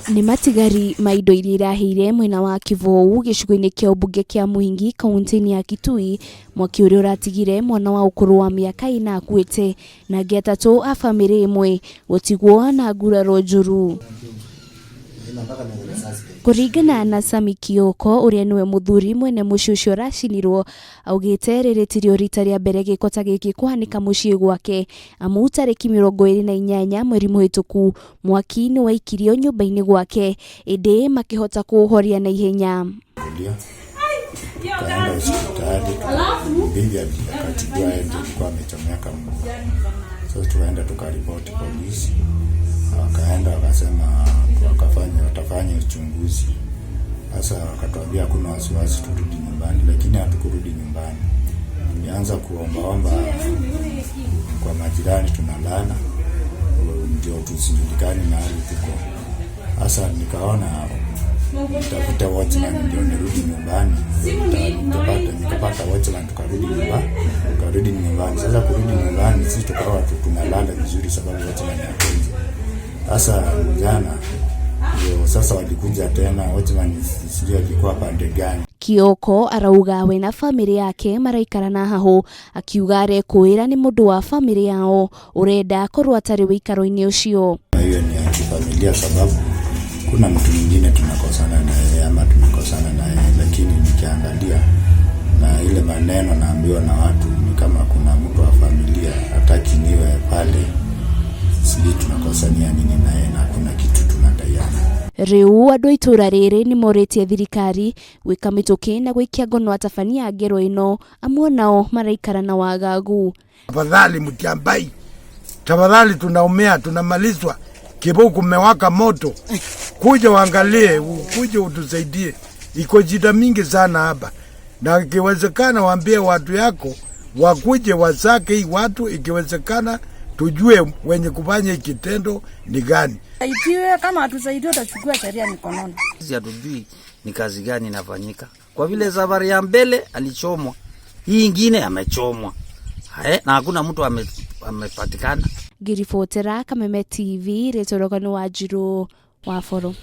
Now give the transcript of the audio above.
Ni matigari maindo iria irahire mwena wa Kavou gicigo-ini kia ubunge kia Muingi kaunti-ini ya Kitui mwaki uria uratigire mwana wa ukuru wa miaka niakuite na angi tatu a family imwe gutigwo na nguraro njuru. Kuringana na Sami Kioko uria niwe muthuri mwene mucii ucio uracinirwo, augite riritirio rita ria mbere gikota giki kuhanika mucii gwake amu tariki 28 mweri muhituku mwaki ni waikirio nyumba-ini gwake indi makihota kuhoria na ihenya. Kaenda hospitali, bibi akatibiwa alikuwa amechomeka mguu. So tukaenda tukaripoti polisi. Wakaenda wakasema watafanya uchunguzi. Sasa wakatuambia hakuna wasiwasi turudi nyumbani, lakini hatukurudi nyumbani. Tulianza kuomba kwa majirani tunalala ndio tusijulikane mahali tuko. Sasa nikaona nitafuta watchman ndio nirudi nyumbani. Nikapata watchman tukarudi nyumbani. Sasa kurudi nyumbani sisi tukawa tunalala vizuri sababu watchman hakuja. Sasa jana ndio sasa walikuja tena, watchman sijui alikuwa pande gani. Kioko arauga we na family yake maraikarana haho, akiuga arekuira ni mundu wa family yao urenda korwo atari wikaro-ini ucio. Hiyo ni familia sababu kuna mtu mwingine tunakosana naye ama tumekosana naye, lakini nikiangalia na ile maneno naambiwa na watu ni kama kuna mtu wa familia hataki niwe pale, sisi tunakosania nini naye na kuna kitu tunadaiana. Riu andu itura riri ni moretie thirikari gwika mituki na gwikia ngono atabania ngero ino amwe nao maraikara na wagagu. Tafadhali mtiambai, tafadhali tunaumia, tunamalizwa, Kavou kumewaka moto, kuja waangalie, kuja utusaidie, iko shida mingi sana hapa, na ikiwezekana waambie watu yako wakuje wasake hii watu, ikiwezekana tujue wenye kufanya kitendo ni gani. Ikiwe kama hatusaidia tutachukua sheria mikononi. Sisi hatujui ni kazi gani inafanyika. Kwa vile safari ya mbele alichomwa, hii nyingine amechomwa. Na hakuna mtu amepatikana. Girifotera Kameme TV, retorokano wa njuru wa foro.